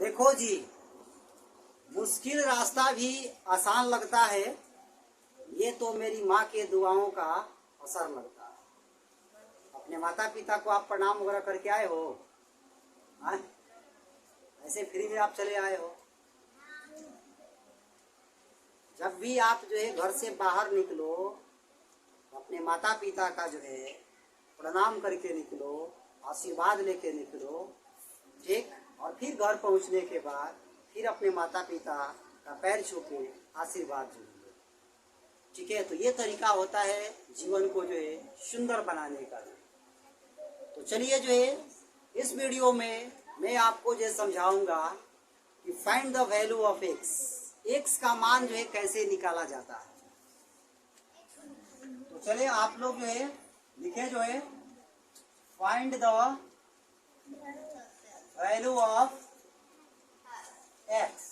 देखो जी, मुश्किल रास्ता भी आसान लगता है, ये तो मेरी माँ के दुआओं का असर लगता है। अपने माता पिता को आप प्रणाम वगैरह करके आए हो? हाँ, ऐसे फ्री में आप चले आए हो? जब भी आप जो है घर से बाहर निकलो, अपने माता पिता का जो है प्रणाम करके निकलो, आशीर्वाद लेके निकलो, ठीक। और फिर घर पहुंचने के बाद फिर अपने माता पिता का पैर छू के आशीर्वाद जो लो, ठीक है। तो ये तरीका होता है जीवन को जो है सुंदर बनाने का। तो चलिए जो है इस वीडियो में मैं आपको जो समझाऊंगा कि find the value of x, x का मान जो है कैसे निकाला जाता है। तो चलिए आप लोग जो है लिखे जो है find the value of x.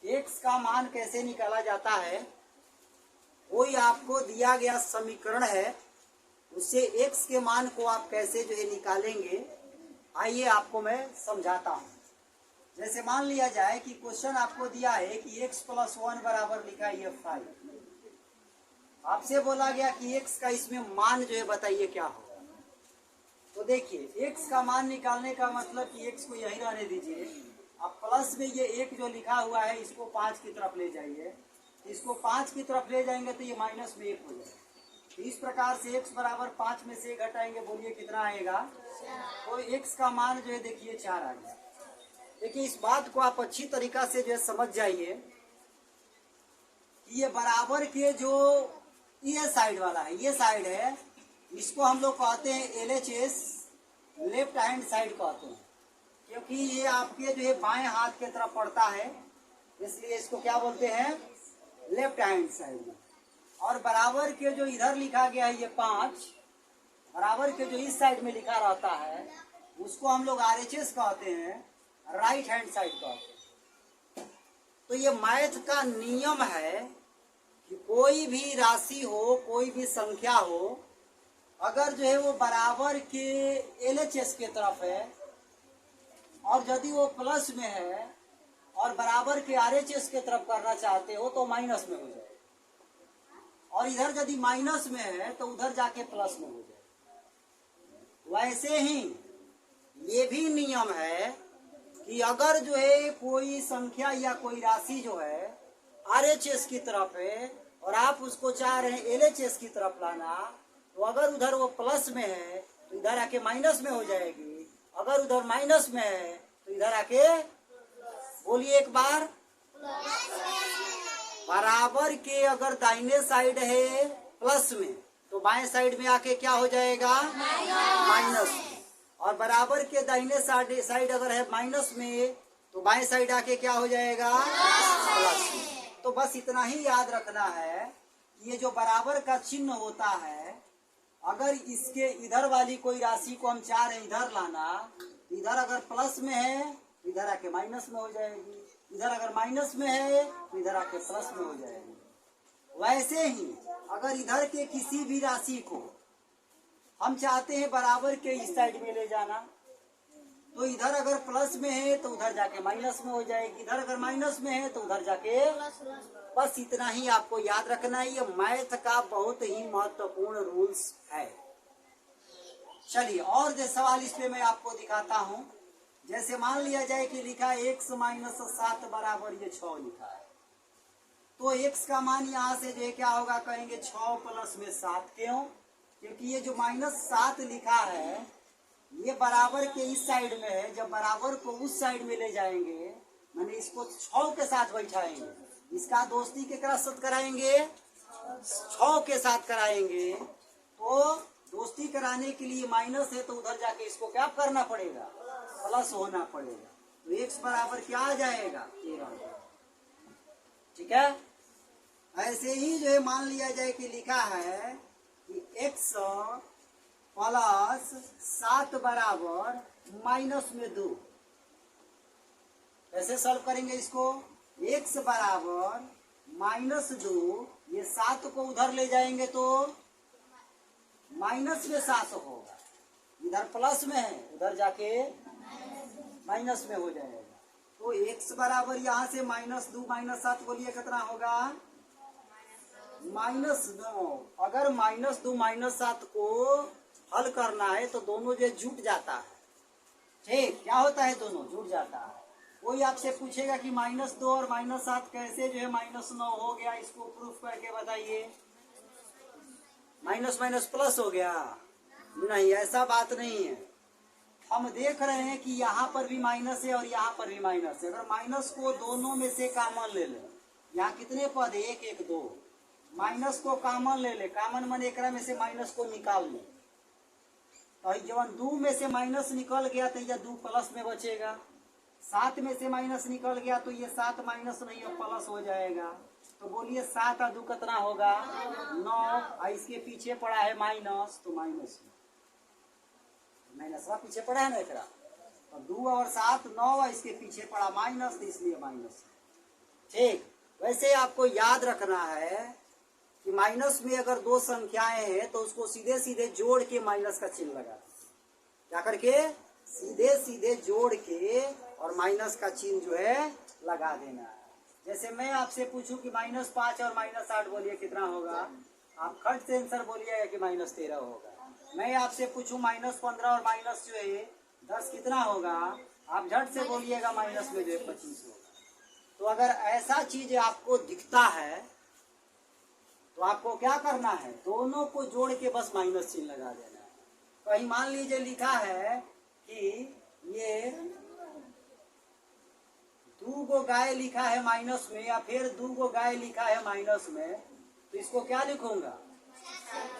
X का मान कैसे निकाला जाता है, कोई आपको दिया गया समीकरण है, उससे एक्स के मान को आप कैसे जो है निकालेंगे, आइए आपको मैं समझाता हूँ। जैसे मान लिया जाए कि क्वेश्चन आपको दिया है कि x + 1 बराबर लिखा है ये 5। आपसे बोला गया कि x का इसमें मान जो है बताइए क्या होगा। तो देखिए x का मान निकालने का मतलब कि x को यही रहने दीजिए, अब प्लस में ये 1 जो लिखा हुआ है इसको 5 की तरफ ले जाइए, इसको 5 की तरफ ले जाएंगे तो ये माइनस में 1 हो जाएगा। तो इस प्रकार से x बराबर 5 में से घटाएंगे, बोलिए कितना आएगा। तो x का मान जो है देखिए 4 आ गया। देखिए इस बात को आप अच्छी तरीका से जो है समझ जाइए कि ये बराबर के जो ये साइड वाला है, ये साइड है, इसको हम लोग कहते हैं LHS, लेफ्ट हैंड साइड कहते हैं, क्योंकि ये आपके जो है बाएं हाथ के तरफ पड़ता है, इसलिए इसको क्या बोलते हैं, लेफ्ट हैंड साइड। और बराबर के जो इधर लिखा गया है ये 5, बराबर के जो इस साइड में लिखा रहता है उसको हम लोग RHS कहते हैं, राइट हैंड साइड कहते हैं। तो ये मैथ का नियम है कि कोई भी राशि हो, कोई भी संख्या हो, अगर जो है वो बराबर के LHS के तरफ है और यदि वो प्लस में है और बराबर के RHS के तरफ करना चाहते हो तो माइनस में हो जाए, और इधर यदि माइनस में है तो उधर जाके प्लस में हो जाए। वैसे ही ये भी नियम है कि अगर जो है कोई संख्या या कोई राशि जो है RHS की तरफ है और आप उसको चाह रहे हैं LHS की तरफ लाना, तो अगर उधर वो प्लस में है तो इधर आके माइनस में हो जाएगी, अगर उधर माइनस में है तो इधर आके, बोलिए एक बार, बराबर के अगर दाहिने साइड है प्लस में तो बाएं साइड में आके क्या हो जाएगा, माइनस। और बराबर के दाहिने साइड अगर है माइनस में तो बाएं साइड आके क्या हो जाएगा, प्लस में। तो बस इतना ही याद रखना है कि ये जो बराबर का चिन्ह होता है, अगर इसके इधर वाली कोई राशि को हम चाह रहे हैं इधर लाना, इधर अगर प्लस में है तो इधर आके माइनस में हो जाएगी, इधर अगर माइनस में है तो इधर आके प्लस में हो जाएगी। वैसे ही अगर इधर के किसी भी राशि को हम चाहते हैं बराबर के इस साइड में ले जाना, तो इधर अगर प्लस में है तो उधर जाके माइनस में हो जाएगी, इधर अगर माइनस में है तो उधर जाके, बस इतना ही आपको याद रखना है। ये मैथ का बहुत ही महत्वपूर्ण रूल्स है। चलिए और जो सवाल इस पे मैं आपको दिखाता हूँ। जैसे मान लिया जाए कि लिखा है x - 7 बराबर ये 6 लिखा है, तो x का मान यहाँ से जो है क्या होगा, कहेंगे 6 प्लस में 7। क्यों? क्योंकि ये जो -7 लिखा है ये बराबर के इस साइड में है, जब बराबर को उस साइड में ले जाएंगे, मैंने इसको 6 के साथ बैठाएंगे, इसका दोस्ती के साथ कराएंगे, 6 के साथ कराएंगे। तो दोस्ती कराने के लिए माइनस है तो उधर जाके इसको क्या करना पड़ेगा, प्लस होना पड़ेगा। तो x बराबर क्या आ जाएगा, 13। ठीक है। ऐसे ही जो है मान लिया जाए कि लिखा है कि x + 7 बराबर -2। कैसे सॉल्व करेंगे इसको, x बराबर -2, ये 7 को उधर ले जाएंगे तो माइनस में 7 होगा, इधर प्लस में है उधर जाके माइनस में हो जाएगा। तो x बराबर यहाँ से -2 -7 बोलिए कितना होगा, -9। अगर -2 -7 को हल करना है तो दोनों जो जुट जाता है, ठीक, क्या होता है, दोनों जुट जाता है। कोई आपसे पूछेगा कि -2 और -7 कैसे जो है -9 हो गया, इसको प्रूफ करके बताइए। माइनस माइनस प्लस हो गया, नहीं, ऐसा बात नहीं है। हम देख रहे हैं कि यहाँ पर भी माइनस है और यहाँ पर भी माइनस है। अगर माइनस को दोनों में से कॉमन ले ले, यहाँ कितने पद है, 1 1 2, माइनस को कॉमन ले ले, कॉमन मन एक में से माइनस को निकाल ले, तो जब 2 में से माइनस निकल गया तो यह 2 प्लस में बचेगा। 7 में से माइनस निकल गया तो ये 7 माइनस नहीं है, प्लस हो जाएगा। तो बोलिए 7 और 2 कितना होगा, 9। इसके पीछे पड़ा है माइनस, तो माइनस पीछे पड़ा है ना एकरा, और 2 और 7 9, इसके पीछे पड़ा माइनस, तो इसलिए माइनस। ठीक, वैसे आपको याद रखना है कि माइनस में अगर 2 संख्याएं हैं तो उसको सीधे सीधे जोड़ के माइनस का चिन्ह लगा, क्या करके, सीधे सीधे जोड़ के और माइनस का चिन्ह जो है लगा देना है। जैसे मैं आपसे पूछूं कि -5 और -8 बोलिए कितना होगा, आप खट से आंसर बोलिएगा कि -13 होगा। मैं आपसे पूछूं -15 और माइनस जो है 10 कितना होगा, आप झट से बोलिएगा माइनस में जो है 25 होगा। तो अगर ऐसा चीज आपको दिखता है तो आपको क्या करना है, दोनों को जोड़ के बस माइनस चिन्ह लगा देना है। कहीं मान लीजिए लिखा है कि ये 2 गो गाय लिखा है माइनस में, या फिर 2 गो गाय लिखा है माइनस में, तो इसको क्या लिखूंगा,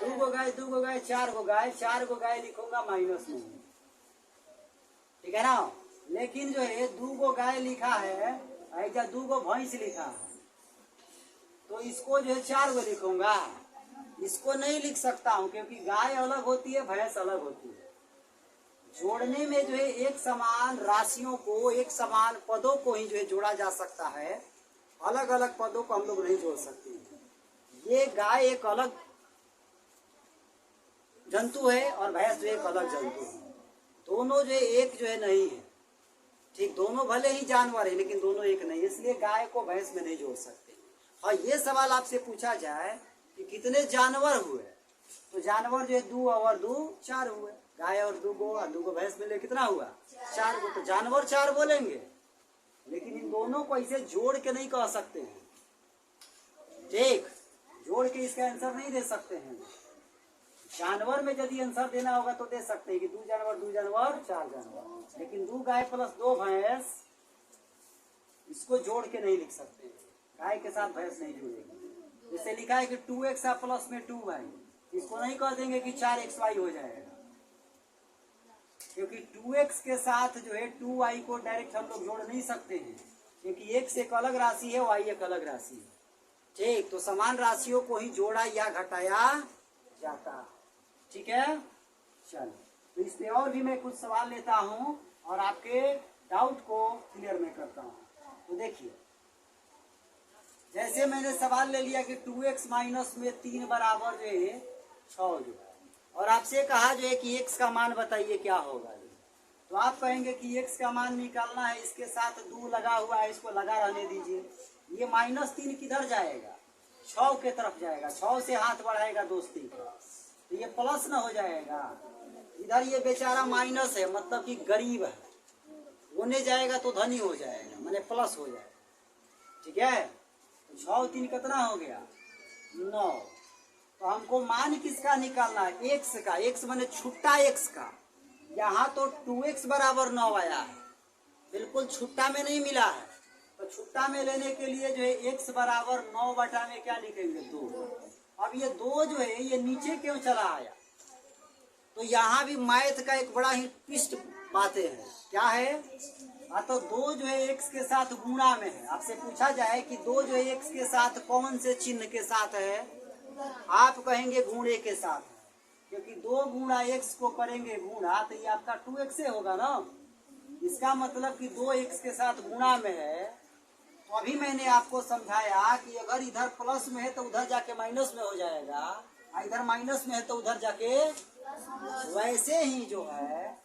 2 गो गाय 2 गो गाय 4 गो गाय 4 गो गाय लिखूंगा माइनस में, ठीक है ना। लेकिन जो है 2 गो गाय लिखा है, ऐसा 2 गो भैंस लिखा है, तो इसको जो है 4 गो लिखूंगा, इसको नहीं लिख सकता हूँ, क्योंकि गाय अलग होती है, भैंस अलग होती है। जोड़ने में जो है एक समान राशियों को, एक समान पदों को ही जो है जोड़ा जा सकता है, अलग अलग पदों को हम लोग नहीं जोड़ सकते। ये गाय एक अलग जंतु है और भैंस जो एक अलग जंतु है, दोनों जो है एक जो है नहीं है, ठीक, दोनों भले ही जानवर है लेकिन दोनों एक नहीं है, इसलिए गाय को भैंस में नहीं जोड़ सकते। और ये सवाल आपसे पूछा जाए कि कितने जानवर हुए, तो जानवर जो है 2 और 2 4 हुए, गाय और 2 गो और 2 गो भैंस मिले कितना हुआ, 4 गो, तो जानवर 4 बोलेंगे। लेकिन इन दोनों को ऐसे जोड़ के नहीं कह सकते हैं, ठीक, जोड़ के इसका आंसर नहीं दे सकते हैं। जानवर में यदि आंसर देना होगा तो दे सकते हैं कि 2 जानवर 4 जानवर, लेकिन 2 गाय प्लस 2 भैंस, इसको जोड़ के नहीं लिख सकते, गाय के साथ भैंस नहीं जुड़ेगी। जैसे लिखा है कि 2x प्लस में 2y, इसको नहीं कह देंगे कि 4xy हो जाएगा, क्योंकि 2x के साथ जो है 2y को डायरेक्ट हम लोग जोड़ नहीं सकते हैं, क्योंकि x एक अलग राशि है, y एक अलग राशि है, ठीक। तो समान राशियों को ही जोड़ा या घटाया जाता, ठीक है। चलो, तो इस पे और भी मैं कुछ सवाल लेता हूं और आपके डाउट को क्लियर मैं करता हूं। तो देखिए, जैसे मैंने सवाल ले लिया कि 2x माइनस में 3 बराबर जो है 6 जो है, और आपसे कहा जो है कि x का मान बताइए क्या होगा, तो आप कहेंगे कि x का मान निकालना है, इसके साथ 2 लगा हुआ है, इसको लगा रहने दीजिए। ये -3 किधर जाएगा, 6 के तरफ जाएगा, 6 से हाथ बढ़ाएगा दोस्ती का, तो ये प्लस ना हो जाएगा। इधर ये बेचारा माइनस है, मतलब कि गरीब है, होने जाएगा तो धनी हो जाएगा, माने प्लस हो जाएगा, ठीक है। 6 और 3 कितना हो गया, 9। तो हमको मान किसका निकालना है, x का, x माने छुट्टा x का। यहाँ तो 2x बराबर 9 आया है, बिल्कुल छुट्टा में नहीं मिला है, तो छुट्टा में लेने के लिए जो है x बराबर 9 बटा में क्या लिखेंगे, 2। अब ये 2 जो है ये नीचे क्यों चला आया, तो यहाँ भी मैथ का एक बड़ा ही ट्विस्ट बातें है, क्या है, तो 2 जो है x के साथ गुणा में है। आपसे पूछा जाए कि 2 जो है x के साथ कौन से चिन्ह के साथ है, आप कहेंगे गुणे के साथ, क्योंकि 2 गुणा x को करेंगे गुणा, तो ये आपका 2x होगा ना। इसका मतलब कि 2x के साथ गुणा में है। तो अभी मैंने आपको समझाया कि अगर इधर प्लस में है तो उधर जाके माइनस में हो जाएगा, इधर माइनस में है तो उधर जाके, वैसे ही जो है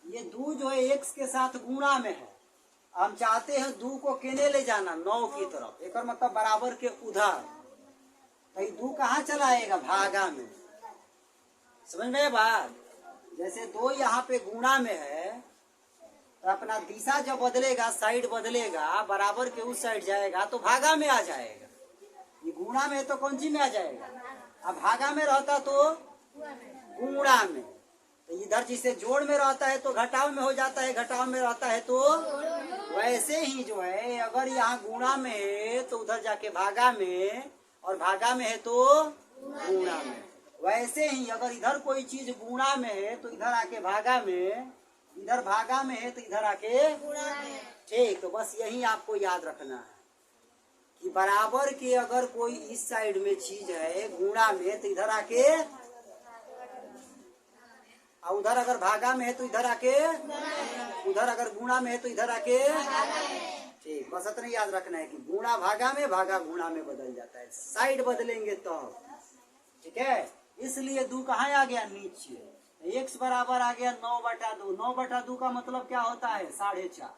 ये दू जो है x के साथ गुणा में है, हम चाहते हैं दू को केने ले जाना 9 की तरफ, एक मतलब बराबर के उधर, तो ये दू कहाँ चला आएगा भागा में। समझ में बात। जैसे 2 यहाँ पे गुणा में है तो अपना दिशा जब बदलेगा, साइड बदलेगा, बराबर के उस साइड जाएगा तो भागा में आ जाएगा। ये गुणा में तो कौन सी में आ जाएगा, अब भागा में रहता तो गुणा में, तो इधर जिसे जोड़ में रहता है तो घटाव में हो जाता है, घटाव में रहता है तो वैसे ही जो है अगर यहाँ गुणा में है तो उधर जाके भागा में, और भागा में है तो गुणा में। वैसे ही अगर इधर कोई चीज गुणा में है तो इधर आके भागा में, इधर भागा में है तो इधर आके गुणा में। ठीक, तो बस यही आपको याद रखना है कि बराबर के अगर कोई इस साइड में चीज है गुणा में तो इधर आके, और उधर अगर भागा में है तो इधर आके, उधर अगर गुणा में है तो इधर आके। ठीक, बस इतना याद रखना है कि गुणा भागा में, भागा गुणा में बदल जाता है, साइड बदलेंगे तो। ठीक है, इसलिए दू कहाँ आ गया नीचे, x बराबर आ गया 9/2। 9/2 का मतलब क्या होता है 4.5।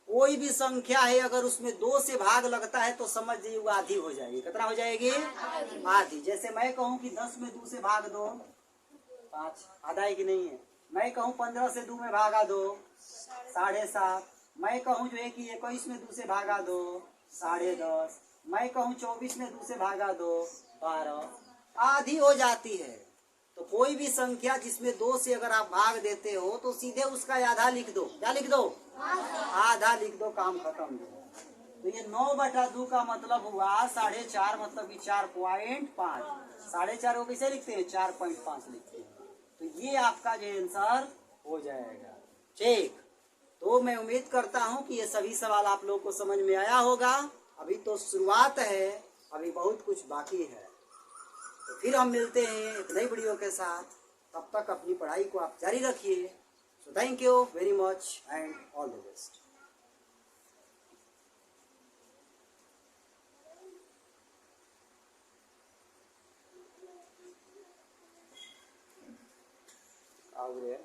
कोई भी संख्या है अगर उसमें 2 से भाग लगता है तो समझ जाइए वो आधी हो जाएगी। कितना हो जाएगी, आधी। जैसे मैं कहूँ कि 10 में 2 से भाग दो 5, आधा है कि नहीं है। मैं कहूँ 15 से 2 में भागा दो 7.5। मैं कहूँ जो है कि 21 में 2 से भागा दो 10.5। मैं कहूँ 24 में 2 से भागा दो 12, आधी हो जाती है। तो कोई भी संख्या जिसमें 2 से अगर आप भाग देते हो तो सीधे उसका आधा लिख दो। क्या लिख दो, आधा लिख दो, काम खत्म। तो ये 9/2 का मतलब हुआ 4.5, मतलब कि 4.5। 4.5 को कैसे लिखते हैं, 4.5 लिखते हैं। तो ये आपका जो आंसर हो जाएगा। ठीक, तो मैं उम्मीद करता हूँ कि ये सभी सवाल आप लोग को समझ में आया होगा। अभी तो शुरुआत है, अभी बहुत कुछ बाकी है। तो फिर हम मिलते हैं एक नई वीडियो के साथ। तब तक अपनी पढ़ाई को आप जारी रखिए। So thank you very much and all the best. आ गया।